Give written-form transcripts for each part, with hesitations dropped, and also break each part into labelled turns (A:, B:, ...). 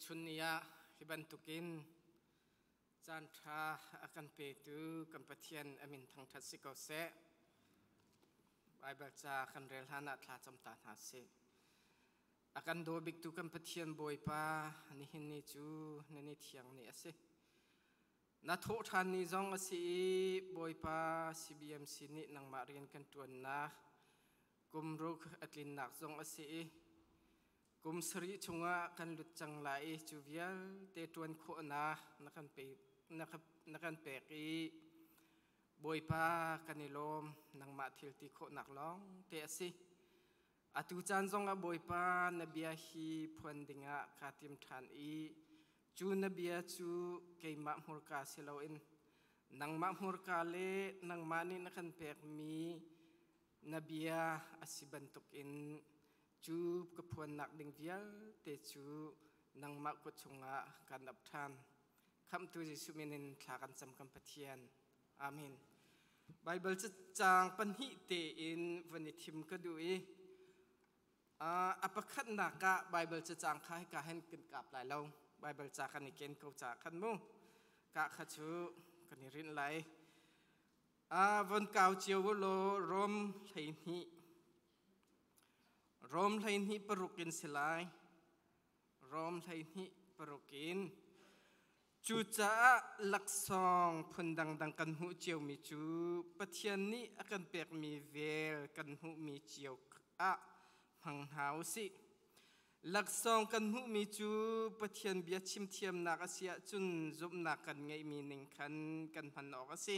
A: ชุนเนียฮิบันตุกินจันทราอากันเปตูกันปะเทียนอามินทางทัศสิกเสไบเบิลจาคันเรลฮานาทลาจำตาหาเสอากันโดบิกตุกันปะเทียนบอยปานี่หินนี่จูนี่เทียงนี่เสนัทโททานนี่จงสิบอยปา CBMC นี่นังมาเรียนกันตัวนะกุมรุกอัตลินนักจงสิกุมสรีชงะกันหลุดจังไหลจูเวียเตตวนโคนานักันเปนักันเปกีบอยปากันนิลมนังมาทิลติโคนักร้องเตสิอตุจันจงะบอยปานเบียฮีพวนดิงะคาติมทานอีจูนเบียจูเกยมะมุรกาเซลวินนังมะมุรกาเลนังมานินักันเปกมีนเบียอสิบันตุกินจูกพวนนักดิงเวียเตจูนังมักกุชงะการดับทานคำตุจิสุมินินทากันสำคัญปะเทียนอาเมนไบเบิลจะจางปัญหิเตอินวันนี้ทิมก็ดูอปคัดนักะไบเบิลจะจางข้าให้กาเห็นกันกับหลายเราไบเบิลจากกันอีกเกณฑ์เขาจากกันมูกะขจูกันนิรินไหลวันเก่าเจียวโลรมไทนีรอมไทนีปรุกินสิไลรอมไทนีปรุกินจูจ้าลักซองพันดังกันหูเจียวมีจูปะเทียนนี้อากันเปียกมีเวลกันหูมีเจียวพังหาวสิลักซองกันหูมีจูปะเทียนเบียชิมเทียมนักเสียจุนจุบนักกันไงมีหนึ่งคันกันพันออกสิ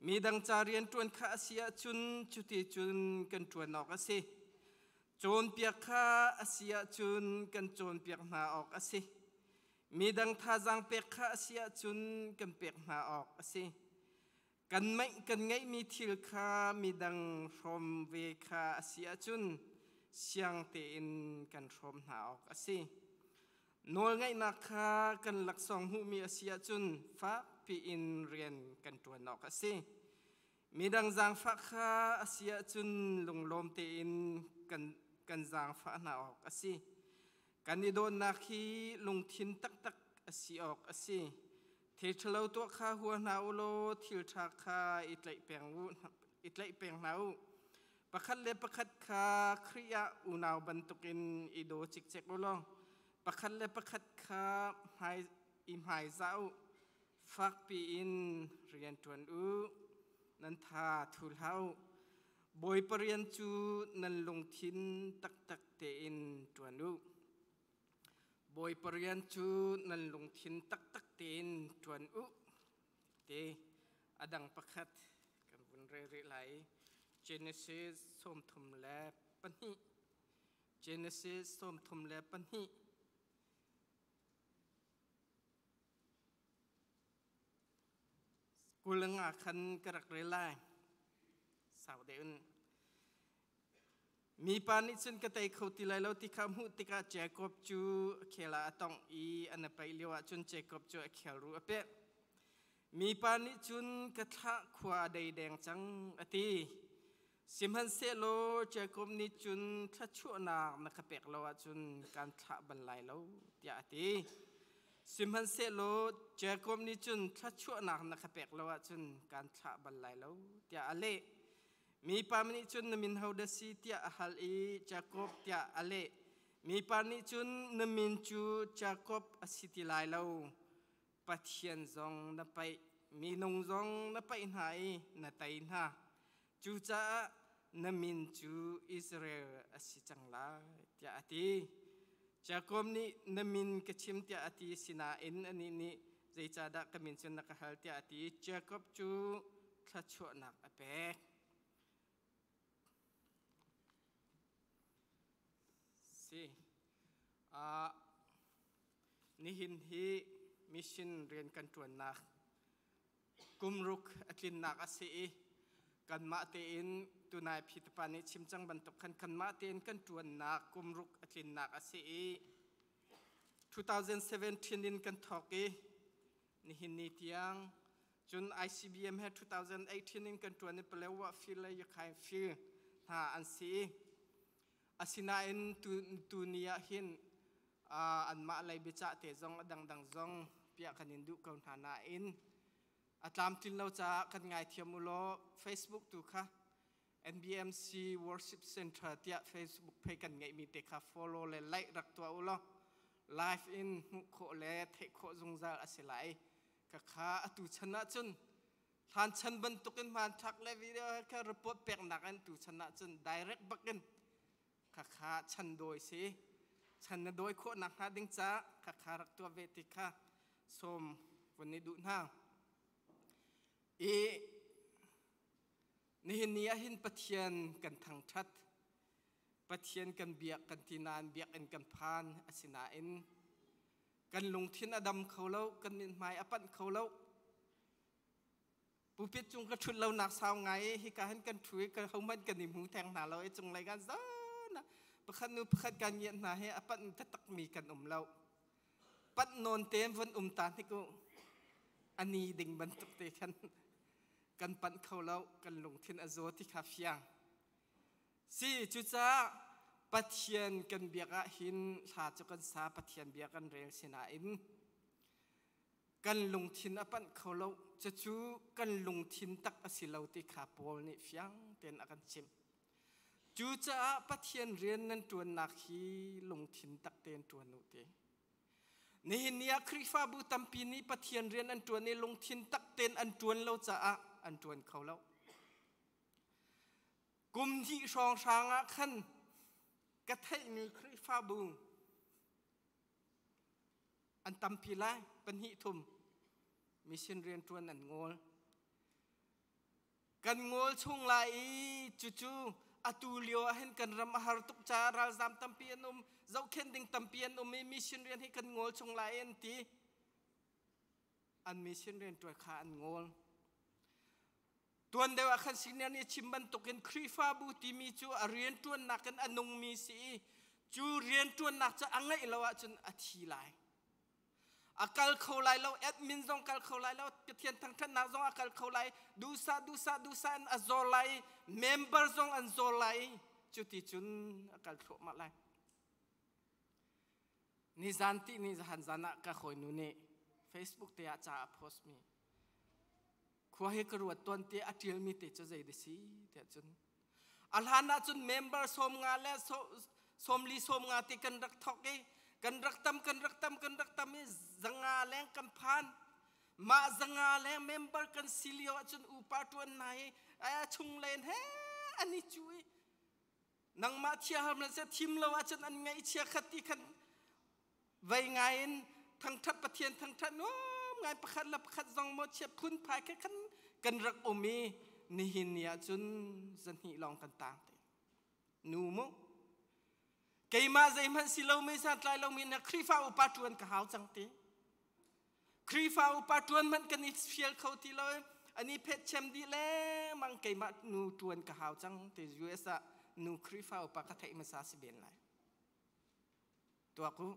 A: มีดังจารียนตวนข้าเสียจุนจุติจุนกันตวนออกสิโจนเปียกข้าเสียจุนกันโจนเปียกหนาออกสิมีดังท่าจังเปียกข้าเสียจุนกันเปียกหนาออกสิกันไม่กันไงมีทิลข้ามีดังชมเวข้าเสียจุนเสียงเตียนกันชมหนาออกสิโนไงนักข้ากันหลักสองหูมีเสียจุนฟ้าปีอินเรียนกันตัวนอกสิมีดังจางฟ้าข้าเสียจุนลงลมเตียนกันจางฟ้าหนาออกสิกันนิโดนนักขีลงทินตักสิออกสิเทชเลาตัวข้าหัวหนาวโลทิลชาข้าอิตไลเปียงหนาวประคัดเล็บประคัดข้าคริยาอุณาวบรรทุกินอิโดจิกเจกโลงประคัดเล็บประคัดข้าหายอิมหายเจ้าฟักปีอินเรียนทวนนันทาทุลเฮาบอยปเรียนจูนันลงทินตักเตอินทวนบอยปเรียนจูนันลงทินตักเตอินทวนเตอดังประคัดกันบุญเรื่อยไหล Genesis ส้มทุมแลปันหิ Genesis ส้มทุมแลปันหิกุลงาคันกระเรลายสาวเดินมีปานิชนกระไตเขาติไลเราติคำหูติกาเจคอบจูเคลาตองอีอันไปเลียวจนเจคอบจูเคลรูเปะมีปานิชุนกระทะขวาใดแดงจังอติสิมฮันเซโลเจคอบนิจุนทัชชั่วนากนักเปกเราจุนการทะบันไลเราติอติสิมฮันเซโลเจคอบนิจุนทัชชั่วนากนักเปกเราจุนการทะบันไลเราติอเลมีปานิจุนนมินฮาวดสีติอาฮัลอีเจคอบติอาเลมีปานิจุนนมินจูเจคอบอสิติไลเราปัทยันจงนับไปมีนงจงนับไปไหนนับไปไหนจูจ้านมินจูอิสราเอลอสิจังลาติอาติจากคมนี้นมินกชิมติอาติสินาอินอันนี้ใจจ้าดักมินสุนักฮัลติอาติจากคบจูทัชวนักอเปกสินี่หินฮีมิชชันเรียนกันตัวนักกุมรุกอัตลินนักอาศัยกันมาเตียนตัวนายพิธภัณฑ์ชิมจังบรรทุกกันมาเตียนกันตัวนักกุมรุกอัตลินนักอาศัย2017นินกันทอกนี่หินนิตยังจน ICBM ให้2018นินกันตัวนี้เปล่าว่าฟิลเลยยังใครฟิลหาอันซีอาศินาอินตุเนียหิน อันมาอะไรบิจาเตจงดังจงเปียกันอินดูกันฐานะอินอัตามที่เราจะกันไงเทียมุโล Facebook ดูค่ะ NBMC Worship Center ที่ Facebook เพกันไงมีเตะค่ะ follow เลยไลค์รักตัวอุโล live in หุโคเลเทโคจงซาลอสิไลกะค่ะตุชนะจนท่านฉันบรรทุกินมาทักเลยวิดีโอแค่รีพอร์ตเปียกหนักกันตุชนะจน direct บักกันกะค่ะฉันโดยสิฉันโดยโคนักหาดิ้งจ้ากะค่ะรักตัวเวทีค่ะสมวันนี้ดูหน้านี่เนียหินปะเทียนกันทางทัดปะเทียนกันเบียกกันทีนานเบียกกันพานอสินาอินกันลงทิ้นอดัมเขาเล่ากันนินไม้อปันเขาเล่าผู้พิจงกระชุนเราหนักสาวไงฮิการเห็นกันถุยกันเขามันกันนิมูแทงหนาเราไอ้จงไรกันซ้อนประคันนูประคันการเย็นหนาให้อปันจะตักมีกันเราปัดนอนเต็มวันตาที่กูอันนี้ดิ่งบรรทุกเตะกันปันเขาเล่ากันลงทิ้นอโซที่คาเฟียงสี่จุดจ้าปะเทียนกันเบียกหินชาจุกันสาปะเทียนเบียกันเรียงสินาอินกันลงทิ้นอปันเขาเล่าจะจูกันลงทิ้นตักอสิเลาที่ขาโปลนี่เฟียงเต็นอากันชิมจูจ้าปะเทียนเรียนนั้นตัวนักฮีลงทิ้นตักเต็นตัวนุเตนี่เนียคริฟาบูตัมปีนี้ปะเทียนเรียนอันตัวนี้ลงทิ้นตักเต็นอันตัวเราจะอันตัวเขาเล่ากุมที่ชองช้างขันกระเทยมีคริฟาบูอันตัมปีไลเป็นหิทุมมีเช่นเรียนตัวนั้นงอลกันงอลช่วงไหลจู่ๆอตูเลียวเห็นกันรำอาหารตุกจาราซามตัมปียนุมเจ้าเข็นดิ่งตัมปียนุมมีเช่นเรียนให้กันงอลช่วงไหลอันที่อันมีเช่นเรียนตัวขาอันงอลตัวเดียวกันสิ่งนี้ชิมบันตกินครีฟ้าบูติมีจูเรียนตัวนักกันอนงมีสีจูเรียนตัวนักจะอังไงเราจนอธิไลอาการเขาไล่เราแอดมินจงการเขาไล่เราเทียนทั้งท่านนักจงอาการเขาไล่ดูซาอันอโซไลเมมเบอร์จงอันโซไลจุดที่จุนอาการโผล่มาไล่นี่จันทีนี่จะหันจันนักก็คอยนู่นนี่ Facebook เตะจ่าโพสต์มีขวาให้กระวดตัวเตะอัดเทียมมีเตะจะใจดีสิเตะจนอัลฮันน่าจนเมมเบอร์สมงานและสมลีสมงานที่กันรักทอกกันรักตำมีจังงาแรงกันพันมาจังงาแรงเมมเบอร์กันซิลิโอจนอุปาตัวไหนไอ้ชุงเลนเฮ้อันนี้ช่วยนังมาเชียร์มันจะทีมเราจนอันไงเชียร์ขัดที่กันไว้ไงทั้งทัดประเทียนทั้งทัดโน้ไงประคัดละประคัดจงหมดเชียร์คุณพายแค่กันรักอมีนี่หินเนี่ยจนจันหิลองกันต่างเตนูมุเกี่ยมาใจมันสิเราไม่สันไลเรามีนักครีฟ้าอุปาทวนกับหาวจังเตครีฟ้าอุปาทวนมันกันนิสเฟียลเขาที่เราอันนี้เพชรเชมดีแล้วมันเกี่ยมานูทวนกับหาวจังเตยูเอสอะนูครีฟ้าอุปากระเทยมันซาสิเบนไลตัวกู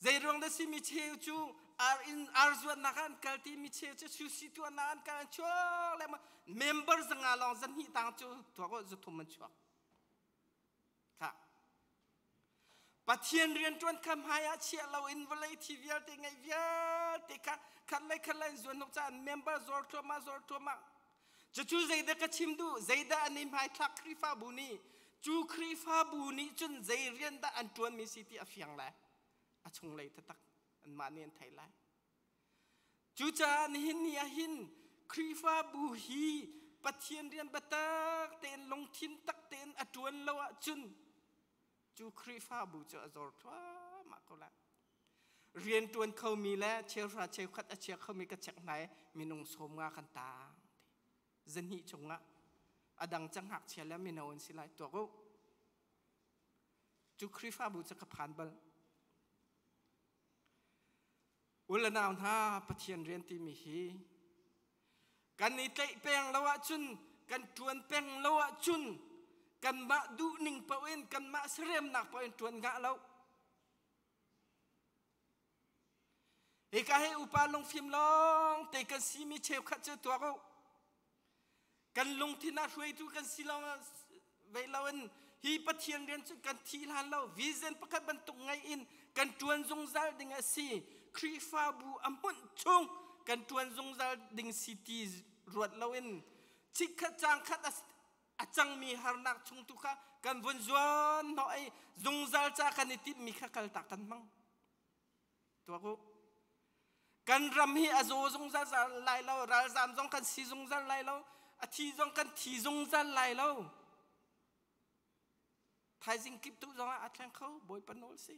A: ใจรวงได้สิมีเชี่ยวจูอาร์จวนนักการเกิดที่มีเชี่ยวจะชูสิตัวนักการชัวร์เลยมาเมมเบอร์สังอาลองจันหิต่างจูตัวก็จะทุ่มมันชัวร์ค่ะปะเทียนเรียนจวนคำหายาเชียเราอินวอลเลย์ทีวีเต็งไงเวียเต็งค่ะคันเลยจวนนกจานเมมเบอร์จอร์ตัวมาจะจูใจเด็กก็ชิมดูใจเด็กอันนี้หมายทักครีฟ้าบุนีจูครีฟ้าบุนีจนใจเรียนได้อันจวนมีสิทธิ์อฟียงเลยอาชงเลยตักอันมาเนียนไทยไลจูจานี่หินครีฟ้าบูฮีปะเทียนเรียนบัตรเต็นลงทิ้นตักเต็นอจวนละวะจุนจูครีฟ้าบูจะจอดทัวมาก็ละเรียนตัวเขามีแล้วเชลราเชลคัดเชียเขามีกระจักไหนมีนงสมงาคันตาจันหิจงะอดังจังหักเชียแล้วมีนาวสิไลตัวก็จูครีฟ้าบูจะกระพานบัลอุลนาวท่าปะเทียนเรียนที่มีฮีกันนี่เตะแปงละวะจุนกันทวนแปงละวะจุนกันมาดูหนึ่งเปอร์เซ็นต์กันมาเสรียมหนักเปอร์เซ็นต์ทวนงะแล้วเอกาให้อุปาลงฟิล์มลองแต่กันซีมีเชลขัดเจอตัวเขากันลงที่น่าช่วยทุกันซีลองเวลาวัน hi pathian rian chu kan thi lan lo vision pakhat ban tuk ngai in kan tuan zong zal ding a si krifa bu amun chung kan tuan zong zal ding city ruat lo in chik khat chang khat achang mi harnak chung tu kha kan von zuan no ai zong zal cha kan ti mi kha kal ta kan mang to ko kan ram hi azo zong zal lai lo ral zam zong kan si zong zal lai lo a thi zong kan thi zong zal lai lo thai jing kip tu zong a thang khau boy panol si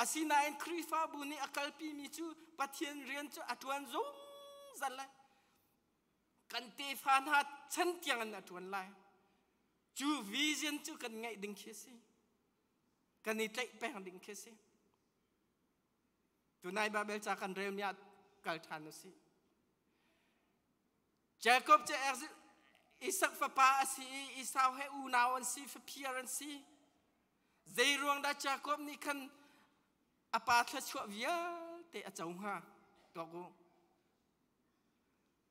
A: asina en krifa bu ni akalpi mi chu pathian rian chu atuan zong zal lai kan te fan hat chan tiang an atuan lai chu vision chu kan ngai ding khesi kan ni tlai pe ding khesi tunai babel cha kan rem ya kal than si Jacob cha Isaac fa pa si Esau he u naw an si fa pier an si zai ruang da Jacob ni kan apa thla chua via te a chau ha to ko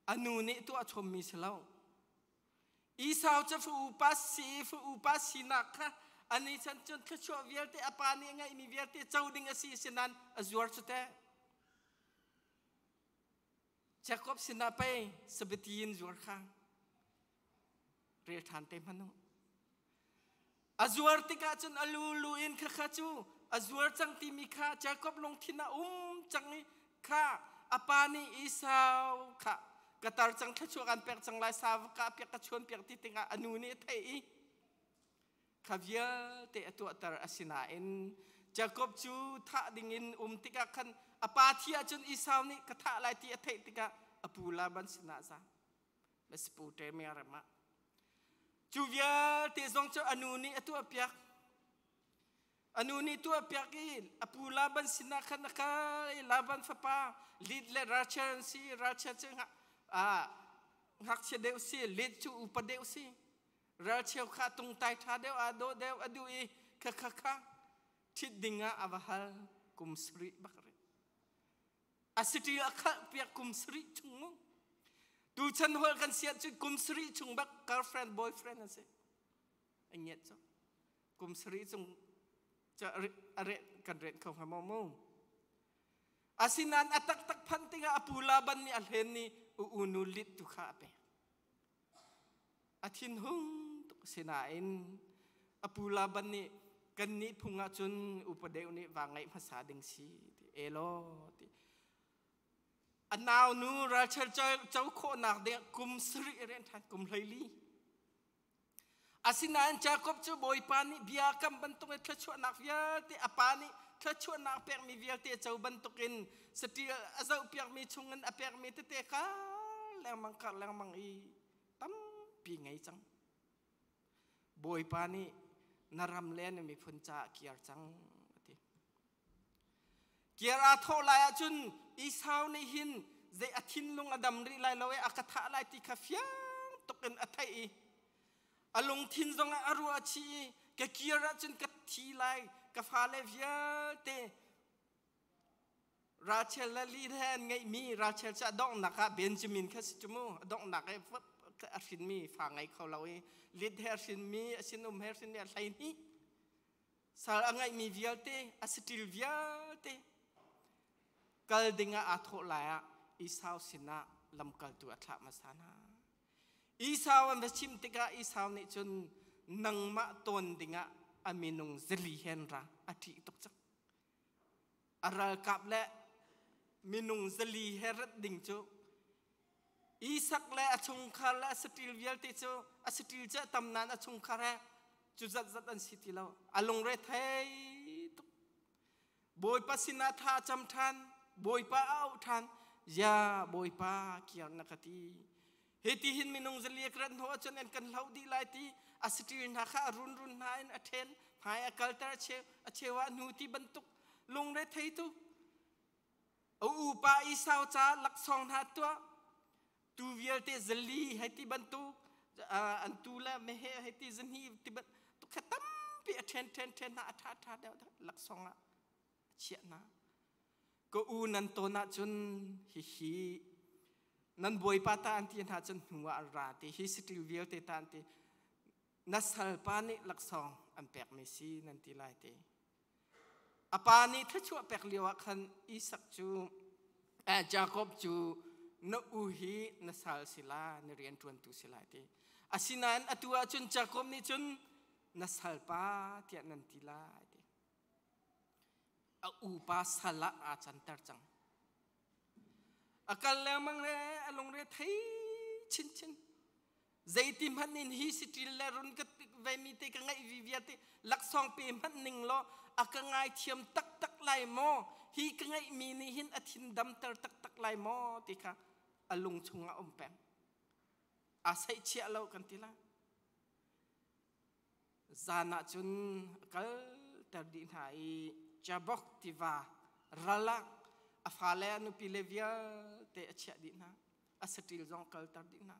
A: anu ni tu a chom mi selo Esau cha fu pa si na kha ani chan chon thla chua via te apa ni ngai mi via te chau ding a si sinan azur chute Jacob sinape sebetin zuar khang real than te manu azuar tika chun alulu in kha chu azuar chang ti mi kha Jacob long thina chang ni kha apani Esau kha katar chang kha chu kan pek chang lai sa ka pek ka chon pek ti tinga anu ni thei khavia te atu atar asina in Jacob chu tha ding in tika khan apa thia chun Esau ni ka tha lai ti thei tika apula ban sina sa mes pu te me arama chu via te zong chu anu ni atu apiak anu ni tu apiak in apula ban sina khan ka laban fa pa lead le rachel si rachel chu hak che deu si lead chu upadeu si rachel kha tung tai tha deu ado deu adu i kha thit dinga avahal kumsri bakre asiti akha piak kumsri chung tu chan hol kan siat chu kumsri chung bak girlfriend boyfriend ase anyet cho kumsri chung cha are kan ren khau ha mo asinan atak tak phan tinga apula ban ni alhen ni unulit tu kha pe athin hung tu sinain apula ban ni kan ni phunga chun upadeu ni wangai phasa ding si elo ti anaw nu rachel chau kho nak de kum sri ren than kum leili asinan Jacob chu boy pani bia kam bantung thla chu nak via te apani thla chu nak pek mi via te chau bantukin sati azau pek mi chungan apek mi te ka lang mang i tam pi ngai chang boy pani naram len mi phun cha kiar chang ati kiar a tho la chun Esau ni hin ze athin lung adam ri lai loe akatha lai ti khafia token athai alung thin zonga arua chi ke kiara chun ka thi lai ka phale via te Rachel la li hen ngai mi Rachel cha dong naka Benjamin kha simu dong nakai afin mi fa ngai khau lawi lid her sin mi asinum her sin ya lai ni sal angai mi vialte asitil vialte kal dinga atho la Esau sina lam kal tu atha masana Esau am chim tika Esau ni chun nangma ton dinga aminung zeli henra ati tok chak aral kap le minung zeli heret ding chu Isaac le achung khar la stil vial ti chu astil cha tamnan achung khar chu zat an sitilo along re thai boy pasina tha cham than boy pa au than ya boy pa kiar nakati heti hin minung zeli kran ho chon en kan laudi lai ti astil na kha run na in athen hai akaltar chewa nuti bantuk long re thai tu u pa Esau cha laksong na to tu vial te zeli heti bantu antula mehe heti zani ti ban tu khatam pi ten na atha da laksong a chia na ko u nan to na chun hi nan boy pa ta anti na chun huwa ra te hi sitil vial te ta anti นัสฮัลปานิลักซองอันแปลกไม่ซีนันติลายเตอปานิถ้าชั่วแปลกเลียวคันอิสักจูจาคอบจูนอูฮีนัสฮัลศิลาในเรียนทวนตุศิลาเตอาศินันอตัวจุนจาคอบนี่จุนนัสฮัลปาเทียนันติลายเตอูปาสละอาจันตร์จังอาการแล้วมังเร่อลงเร่ไทยชินใจติมหันนินฮิสิติลรุนกัดเวมิเตกังไงวิวิเตลักซองเปมหันนิงโลอากังไงเทียมตักไลโมฮีกังไงมีนิหินอธินดำเตอร์ตักไลโมติค่ะอลุงชงอมแปงอาศัยเชี่ยเรากันทีละจานะจุนกัลตร์ดินหายจับกติวารัลอาฟาเลนุปิเลวิลเตอเชี่ยดินะอาสติลจงกัลตร์ดินะ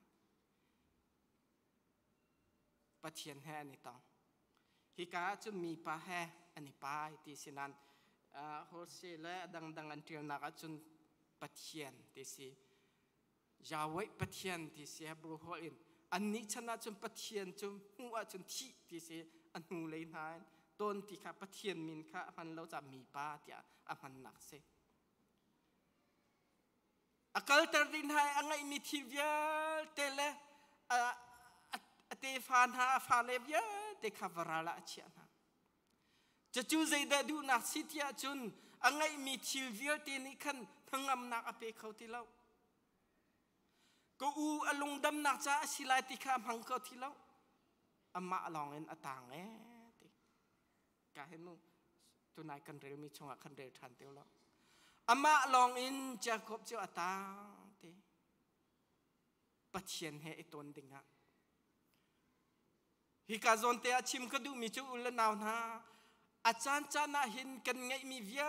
A: ปะเทียนแห่นี่ต้องฮิกาจุมีปะแห่อันนี้ปะที่สินันโฮเซและดังอันเทียนนักจุนปะเทียนที่สิยาวไว้ปะเทียนที่สิบรูฮอลินอันนี้ชนะจุนปะเทียนจุนหัวจุนที่สิอันหูเลยนายต้นที่ข้าปะเทียนมินข้ามันเราจะมีปะที่อันมันหนักเสอากาลตร์ดินไฮอันไงมีทีวีเตเลเตฟานฮาฟาเลเบียเตคาวราลาเชียนะจะจูใจได้ดูนักสิทธิจุนอังไงมีทีวีเตนิคันทั้งอำนาจอเปเขาที่เราก็อูอลงดำนักจ้าสิลายติคามหังเขาที่เราอามาลองเอ็นอตางติกาเห็นนู้ตัวนายกันเร็วมีชงกันเร็วทันเดียวแล้วอามาลองเอ็นจะคบเจ้าอตางติปัจเจียนให้ตนดิ่งะฮิกาซอนเตอชิมก็ดูมิจูอุลนาวนาอาจารย์จานาหินกันไงมีเวีย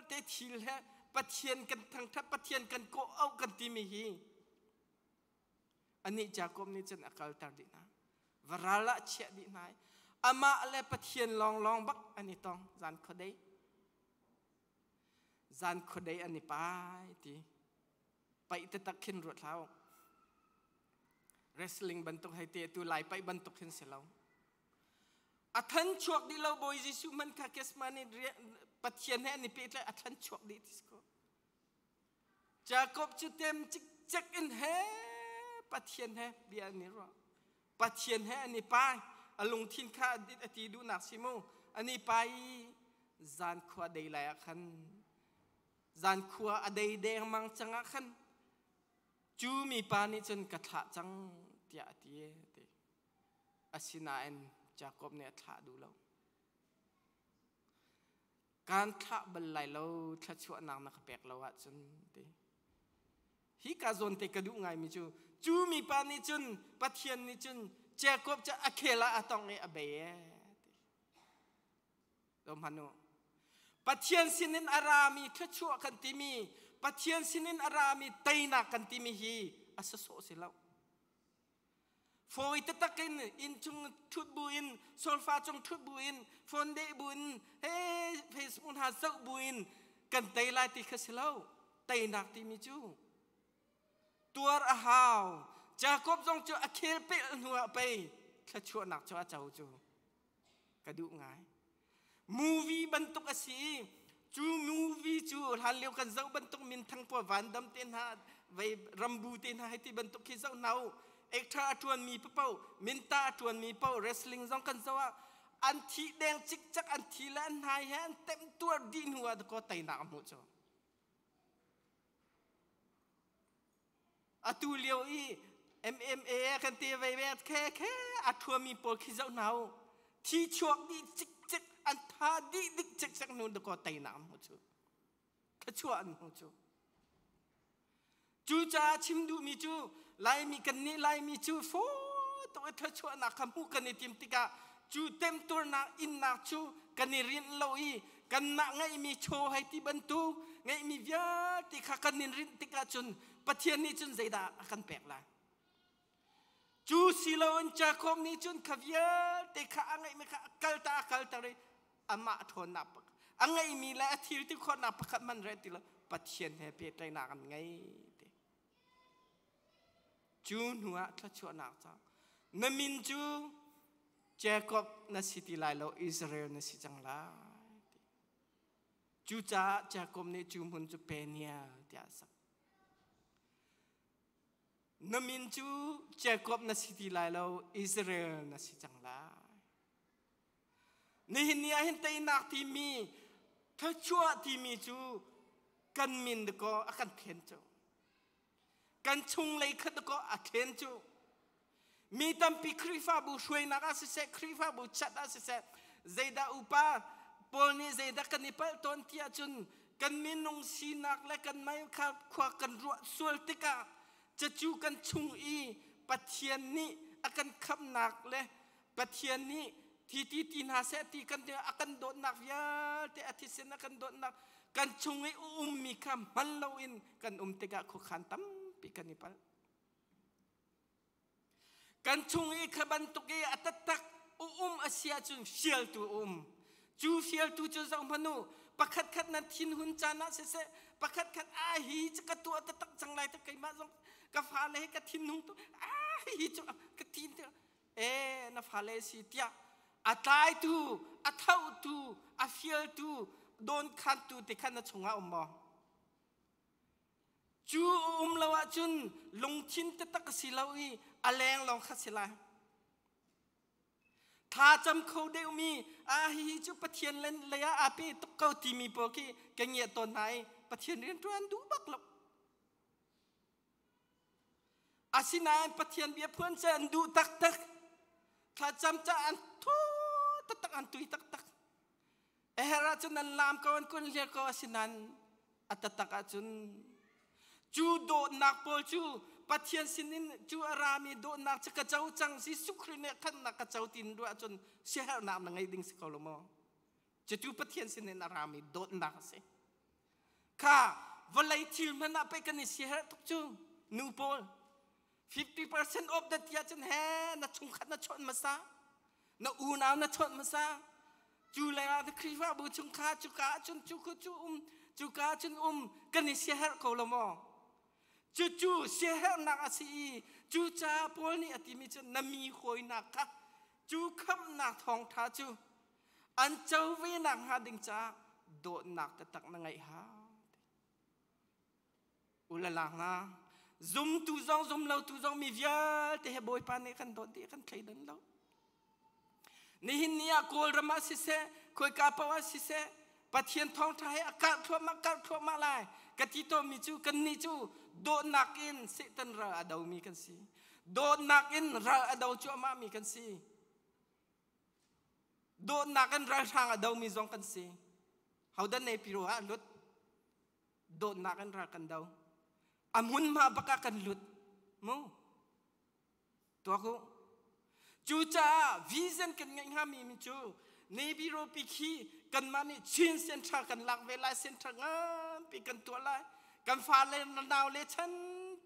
A: เตทิลเฮปะเทียนกันทั้งทัพปะเทียนกันโกเอากันที่มีฮีอันนี้จากมนี่จันอักลตาดินะวราละเชียดินายอามาเลปะเทียนลองบักอันนี้ต้องจานขดได้อันนี้ไปที่ไปตะขินรถเราwrestling บรรทุกให้เตะตัวไหลไปบรรทุกเห็นเสียแล้วอัฐันชวกดีเราบอยจิสุมันข้าเกสมานี่ปัจเจียนให้อันนี้เป็นอะไรอัฐันชวกดีที่สุดจากบจุดเต็มจิกอินเฮปัจเจียนให้เบียนี่รอปัจเจียนให้อันนี้ไปอารมณ์ทิ้งข้าอดีดูนักสิโมอันนี้ไปจานขวาได้หลายขันจานขวาได้แดงมังจังขันจูมีปานิจนกระทะจังเตียเตียเตอาศินาเอ็นจากบเนี่ยทะดูเราการทะบรรลัยเราทะชวนนางนักแปลกเราจนเตฮิกาซอนเตกระดูไงมิจูมีปานิจนปัทเทียนนิจนจากบจะอเคลาอตองเออเบยลมพันุปัทเทียนสินินอารามีทะชวกันติมีปัจเจียนสินินอารามีไตนักกันติมีฮีอาศัยโสเสลาฟอยตะตะกินอินจงทุบบุญโซลฟาจงทุบบุญฟอนเดบุญเฮ้เฟสมุนหาสักบุญกันไตลายติขเสลาไตนักติมีจูตัวอาหาวจากบจงจะอเคลเปลหัวไปขชวนักจะเจ้าจูกระดูง่ายมูวีบรรทุกสีจูมูวีจูฮันเลี้ยวกันเจ้าบรรทุกมินทั้งปววันดำเต็นหาไว้รำบูเต็นหาให้ที่บรรทุกขี้เจ้าเนาเอกทราทวนมีเป้ามินตาทวนมีเป้าเรสลิงจ้องกันเจ้าอันที่แดงจิกจักอันที่แลนหายแฮนเต็มตัวดินหัวตะโกไตหนามหัวจ้าอตูเลี้ยวอีMMA กันเตียไว้แบบแค่อัดทวนมีเป้าขี้เจ้าเนาที่ชวกดีจิกจักอันท่าดีดิกจักจักนู่นตะโกไตหนามหัวจ้าขชวนหัวจ้าจูจ่าชิมดูมีจูไลมีกันนี่ไลมีจูโฟตัวเธอชวนนักขมูกันในทีมติกาจูเต็มตัวนักอินนักจูกันนี่รินเลอยกันนักไงมีโชว์ให้ที่บรรทุกไงมีเวียติกากันนี่รินติกาจุนปะเทียนนี่จุนใจด่ากันแปลกละจูสิโลนจากคมนี่จุนขวีติกาไงไม่ค่ะกัลตาเลยอามาทนนับไงมีและทีที่คนนับขัดมันเรติละปะเทียนให้เพียรใจนักกันไงจูนหัวถ้าชวนนักจ้านมินจู Jacob na city lai lo Israel na si chang la chu cha Jacob ne chu mun chu penia tia sak namin chu Jacob na city lai lo Israel na si chang la ni hin nia hin tai nak ti mi tha chua ti mi chu kan min de ko akan then chu kan chung lei khat ko a then chu mi tam pi krifa bu shwe na ka se krifa bu chat a se zaida upa pol ni zaida kan ni pal ton tia chun kan min nong si nak le kan mai kha khwa kan ru sul tika cha chu kan chung i pathian ni akan khap nak le pathian ni ti tin ha se ti kan te akan dot nak ya te athisen akan dot nak kan chung i mi kham man lo in kan tika khu khan tam pi kan ni pal kan chung i khaban tuki atatak asia chun sial tu chu sial tu chu zang manu pakhat khat na thin hun chana se pakhat khat a hi chaka tu atatak chang lai ta kai ma zong ka fa le ka thin hung tu a hi chu ka thin tu na fa le si tia atai tu athau tu a fiel tu don khan tu te khan na chunga mo chu lawa chun long thin te tak si lawi aleng long khat sila tha cham kho deu mi a hi chu pathian len leya api tuk kau ti mi po ki ka nge ton nai pathian ren tuan du bak lo asina pathian bia phun chen du tak tha cham cha an thu tak an tui tak ehra chun an lam kon kun le ko asinan atataka chun chu do nak pol chu pathian sinin chu arami do nak chaka chau chang si sukrine khan nak ka chau tin ru chun shehar nam na ngai ding sikolomo chu pathian sinin arami do nak se kha valai thil mana pe kan shehar tuk chu nu pol 50% of the tia chen he na chung khat na chon masa na u naw na chon masa chu la na krifa bu chung kha chu ka chun chu ka chun kan shehar kolomo chu shehar nak asi chu cha pol ni atimi chen nami khoi nak ka chu kham nak thong tha chu an chau ve nak ha ding cha do nak ta tak na ngai ha ulala nga zum tu zong mi via te he boy pa ne kan do ti kan khai dan lo ni hin nia kol rama si se khoi ka pa wa si se pathian thong tha he ka thwa ma lai ka ti to mi chu kan ni chu do nak in se tan ra adau mi kan si do nak in ra adau chu ma mi kan si do nak in ra thang adau mi zong kan si how dan ne piro ha lut do nak in ra kan dau amun ma baka kan lut mo to ko chu cha vision kan ngai ha mi chu ne biro pikhi kan mani chin center kan lak vela center ngam pi kan to lai kan fa le naw le chan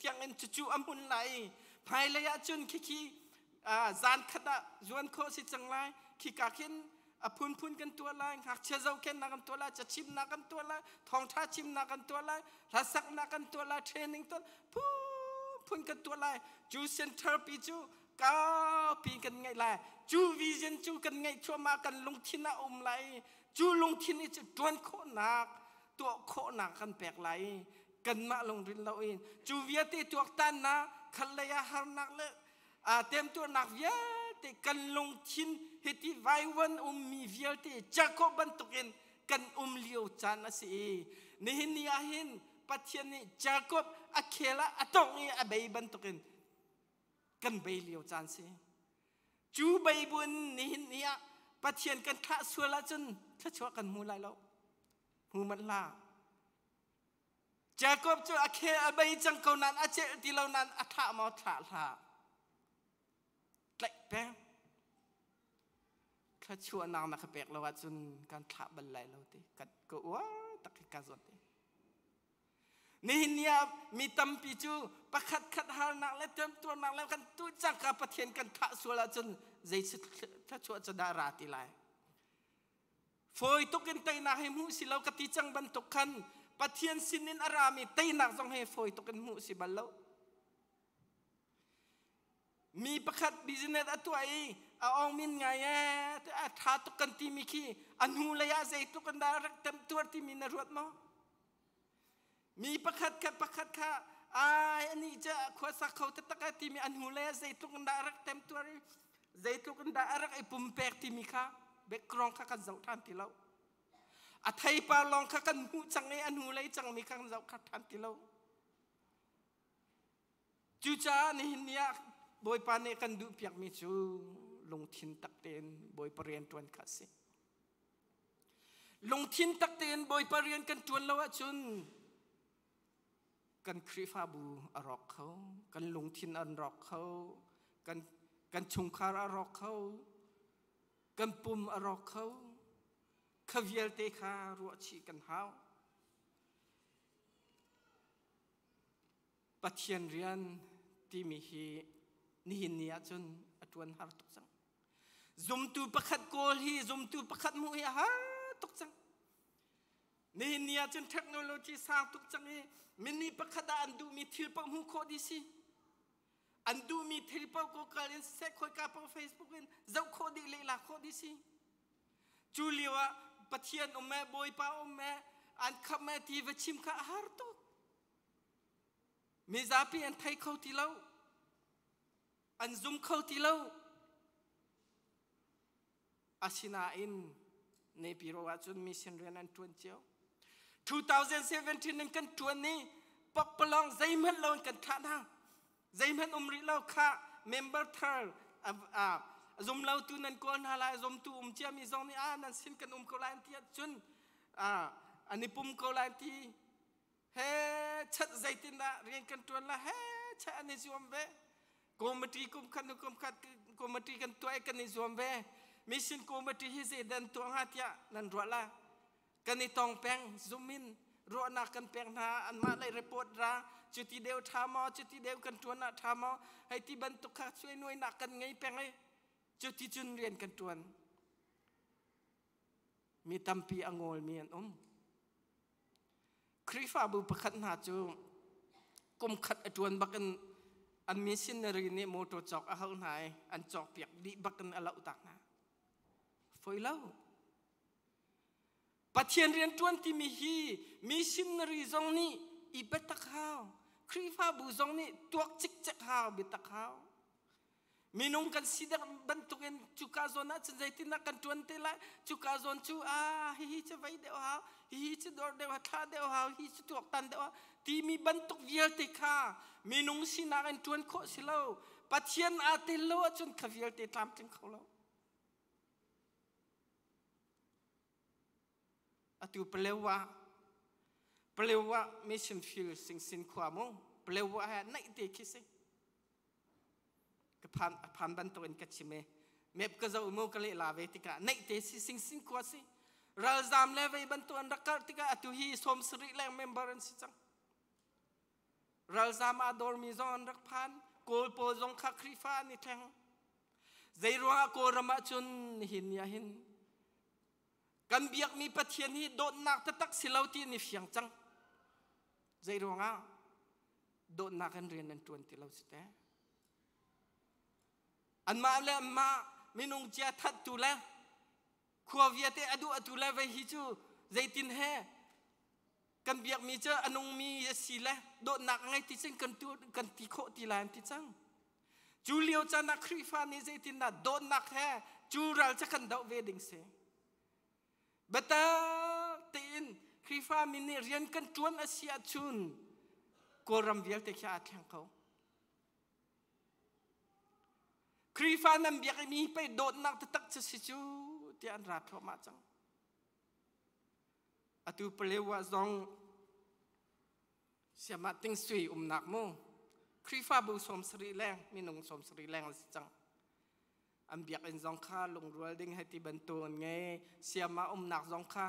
A: tiang en chu amun lai phai le ya chun khi zan khata zuan kho si chang lai khi ka khin phun kan to lai hak che zau ken na kan to lai cha chim na kan to lai thong tha chim na kan to lai la sak na kan to lai training to phun kan to lai chu center pi chu ka pi kan ngai lai chu vision chu kan ngai chua ma kan lung thin na lai chu lung thin ni chu tuan kho nak to kho nak kan pek lai kan ma long rin lo in chu via te tuak tan na khal le ya har nak le tem tu nak via te kan lung thin heti vai wan mi via te Jacob ban tukin kan liu chan asi ni hin ni ahin pathian ni Jacob akhela atong ni abei ban tukin kan bei liu chan si chu bei bun ni hin nia pathian kan tha suala chun tha chwa kan mu lai lo hu man la Jacob chu akhe abei chang ko nan ache ti lo nan atha ma tha tlai pe tha chwa nang na ka pek lo wa chun kan tha ban lai lo ti kat ko wa tak ka zot ti ni nia mi tam pi chu pakhat khat har nak le tem tu nak le kan tu chang ka pathian kan tha suala chun zai tha chwa cha da ra ti lai foi to ken tai na he mu si lo ka ti chang ban to khan pathian sinin arami tai nak jong he foi to ken mu si bal lo mi pakhat business atu ai เอามินไงท้าตุกันที่มีขี้อันหูเลยอาใจตุกันดารักเต็มตัวที่มีนรวดมั้งมีประคัดค่ะอันนี้จะขวาสักเขาตะตะกันที่มีอันหูเลยอาใจตุกันดารักเต็มตัวใจตุกันดารักไอ้ปุ่มแปกที่มีค่ะเบกกรองข้ากันเจ้าท่านที่เราอัฐิปาลองข้ากันหูจังไอ้อันหูเลยจังมีข้างเจ้าข้าท่านที่เราจูจ้านี่เนี่ยบอยปานเนกันดูเปียกมีจูลงทินตักเตนบอยปรเรียนตวนขัดสิลงทินตักเตนบอยปรเรียนกันตวนละวะจุนกันครีฟาบูอรอกเขากันลงทินอันรอกเขากันชุงคาร์อรอกเขากันปุ่มอรอกเขาขวิเอลเตคารัวชีกันหาวปัจเจียนเรียนที่มีฮีนี่เนียจนอตวนหาตุกจังซุมตูประคัดโกลฮีซุมตูประคัดมุยฮาตุกจังนี่เนียจนเทคโนโลยีสร้างตุกจังนี้มินีประคัดอันดูมีทิลปะมุโคดิสิอันดูมีทิลปะโกกาลินเซ็กคอยกาปเฟซบุ๊กเองเจ้าโคดีเลยล่ะโคดิสิจูเลียวปัจเจียนอมแม่บอยป้าอมแม่อันขับแม่ทีวชิมข้าหาตุกมีซาปีอันไทยเข้าที่เราอันซุมเข้าที่เราอาชินาอินในปีรัวจนมีเส้นเรียนอันทวนเจ้า2017 นั้นกันทวนนี้ปกปลองใจมันเรากันท่านะใจมันอมริเราค่ะเมมเบอร์เธอซุมเราตูนันก่อนฮาลายซุมตูเจียมีซองนี่นั่นสินกันเขาไลน์ที่จุนอันนี้ปุ่มเขาไลน์ที่เฮ้ชัดใจตินละเรียนกันตัวละเฮ้ชัดอันนี้ส่วนเวกรมตรีกรมขันกรมตรีกันตัวเอกกันนี้ส่วนเวมิชชั่นกรมตรีฮิเซดันตัวหัดยานั่นรัวละกันนี้ตองแปงซูมินรัวนักกันแปงนาอันมาเลยรีพอร์ตราจุดที่เดียวทามอจุดที่เดียวกันตัวนักทามอให้ที่บรรทุกข้าช่วยหน่วยนักกันไงแปงไงจุดที่จุนเรียนกันตัวมีตัมปีอังโลมีอันคริฟาบุปขัดหาจูกุมขัดอจวนบักอันมิชชันนารีนี่โมโตจอกอาหารหายอันจอกเปียกดิบักอันอาลาอุตักนะฝอยเล่าปัจเจียนเรียนจวนที่มีฮีมิชชันนารีซองนี่อีเบตักฮาวคริฟาบุซองนี่ตัวจิกจิกฮาวเบตักฮาวมีนุ่งกันสิดักบรรทุกเงินจุกาโซนัดใจที่นักกันจวนเตล่าจุกาโซนจูฮิจะไปเดียวฮาวฮิจะดอดเดียวท่าเดียวฮาวฮิจะตัวตันเดียวที่มีบรรทุกเยอะเตค่ะมีนุ่งสินักกันจวนโคสิเลาปัจเจียนอาเตโลจนขวิลเตตามจังเขาเลาอตุเปลวะมิชชั่นฟิลสิงความงเปลวะให้ไหนเตคิสิก็ผ่านบรรทุกเงินกัดชิเมเมบก็จะอุโมกะเลลาเวติกาในเตสิสิงกว่าสิเราจำเลวบรรทุกอันรักติกาอตุฮีสมสริแรงเมมเบอร์สิจังเราจำอาดอร์มิซอนรักพันโกลโปซงคักคริฟานิแทงใจรัวโกรมาจุนหินยาหินกันเบียกมีปะเทียนฮีโดนนักตะตักสิเลาตีนิฟยังจังใจรัวงาโดนนักกันเรียนนันจวนที่เราสิแต่อันมาเลมาไม่นุ่งเจ้าทัดตุละขวบเวียเตอดูอตุละไปฮิจูใจตินแฮกันเบียกมีเจ้าอนุมีสิละโดนนักไงที่จังกันตัวกันที่โคที่ลานที่จังจูเลียวจะนักคริฟานี่ใจตินน่ะโดนนักแฮจูรัลจะกันดาวเวดิงเซบัตรตีนคริฟามินิเรียนกันจวนอาเซียจุนโกรัมเวียเตขี้อาแทงเขาคริฟานันเบียกมีไปโดดนักตักจะสิจูที่อันรัดเข้ามาจังอตุเปลวะซองเสียมาติงสุยนักโมคริฟาบุสมสรีแรงมีนงสมสรีแรงสิจังอันเบียกอินซองข้าลงรัวดิ้งให้ที่บรรทุกไงเสียมานักซองข้า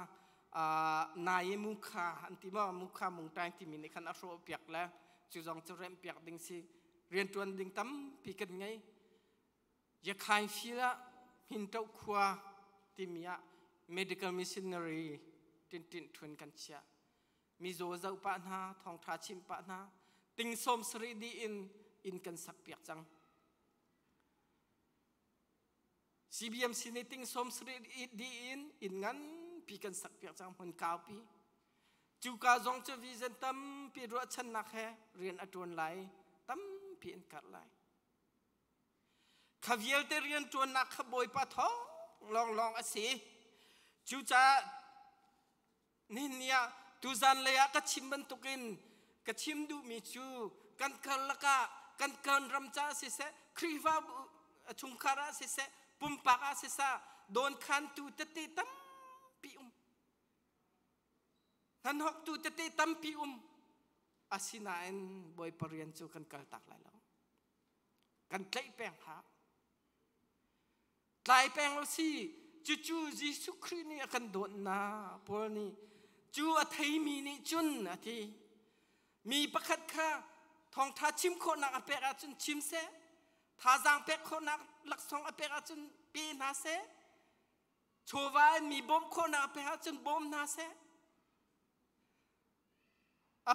A: นายมุขาอันที่ว่ามุขามุงใจที่มีในขันอารมณ์เปียกแล้วจู่ซองจะเริ่มเปียกดิ้งสิเรียนจวนดิ้งตั้มปีกันไงยาคายฟิละหินเต้าขวาที่มีอะ medical missionary ตินทวนกันเชียมีโจเจ้าปะนาทองทาชิมปะนาติงสมสรีดีอินกันสักเปียกจัง CBM siniting som sri di in ngan pi kan sak piak chang hun kau pi chu ka zong chu vision tam pi ro chan nak he rian atun lai tam pi in kat lai khaviel te rian tuan nak khaboi pa tho long asi chu cha ni nia tu zan le ya ka chim ban tukin ka chim du mi chu kan kal laka kan kan ram cha si se kriva chung khara si se pum pa ka si sa don khan tu te ti tam pi nan hok tu te ti tam pi asina en boy parian chu kan kal tak lai lo kan tlai peng ha tlai peng lo si chu Jesu Christ ni kan don na pol ni chu a thai mi ni chun a thi mi pakhat kha thong tha chim kho nak a pek a chun chim se tha jang pek kho nak lak song a pek a chun pi na se chowa mi bom kho nak a pek a chun bom na se a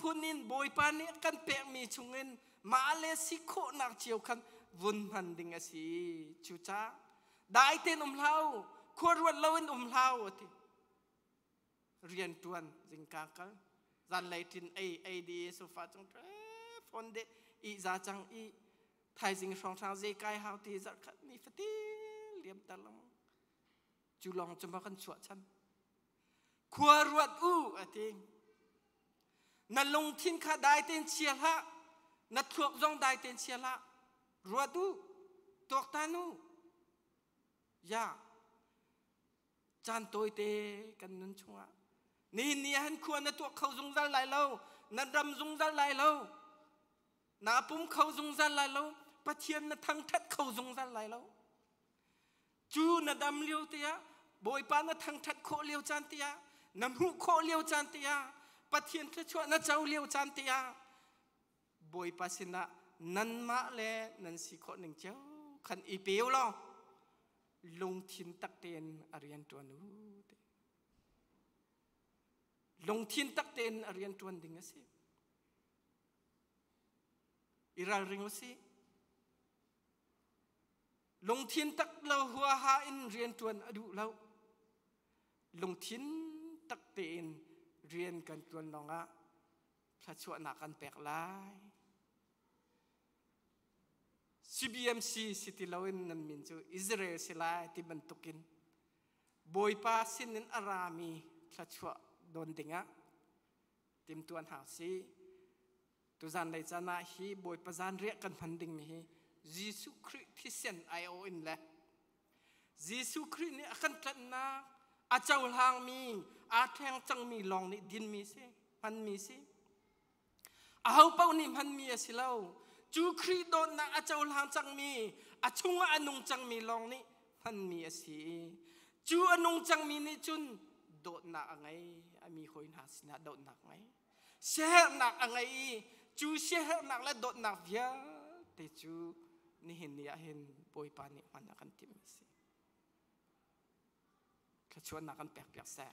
A: punin boy pa ni kan pek mi chungin ma le si kho nak chiu kan vun han ding a si chu cha dai ten lau khor wat lawin lau ati rian tuan jing ka kal zan lai tin ai di so fa chung phone de i za chang i thai jing song sang je kai hau ti za khat ni fati liam talang chu long chuma kan chua chan khua ruat ati na long thin kha dai ten chia ha na thuak jong dai ten chia la ruat tok tanu ya chan tôi te kan nun chunga ni han khuan na to khau jung zal lai lo na ram jung zal lai lo na pum khau jung zal lai lo pathian na thang that khau jung zal lai lo chu na dam liu tia boy pa na thang that kho liu chan tia nam hu kho liu chan tia pathian thla chwa na chau liu chan tia boy pa sina nan ma le nan si kho ning chau khan i piu lo lung thiên tắc tên arian tuan lung thiên tắc tên arian tuan ding asi iral ring asi lung thiên tắc lo hua ha in rian tuan adu lo lung thiên tắc tên rian kan tuan longa pha chua na kan pek lai CBMC City Lawin nan min chu Israel sila ti bantukin boy pa sinin arami thachwa don dinga tim tuan ha si tu zan lai chana hi boy pa zan re kan phanding mi hi Jesu Christ thi sen io in le Jesu Christ ni akan tlanna a chaw hang mi a theng chang mi long ni din mi se han mi si a hau pau ni han mi asilau chu khri don na a chaw lang chang mi a chunga anung chang mi long ni han mi asi chu anung chang mi ni chun do na angai ami hoin ha sina do na ngai sheher na angai chu sheher na la do na via te chu ni hin ya hin boy pa ni man kan tim si ka chuan na kan pek sa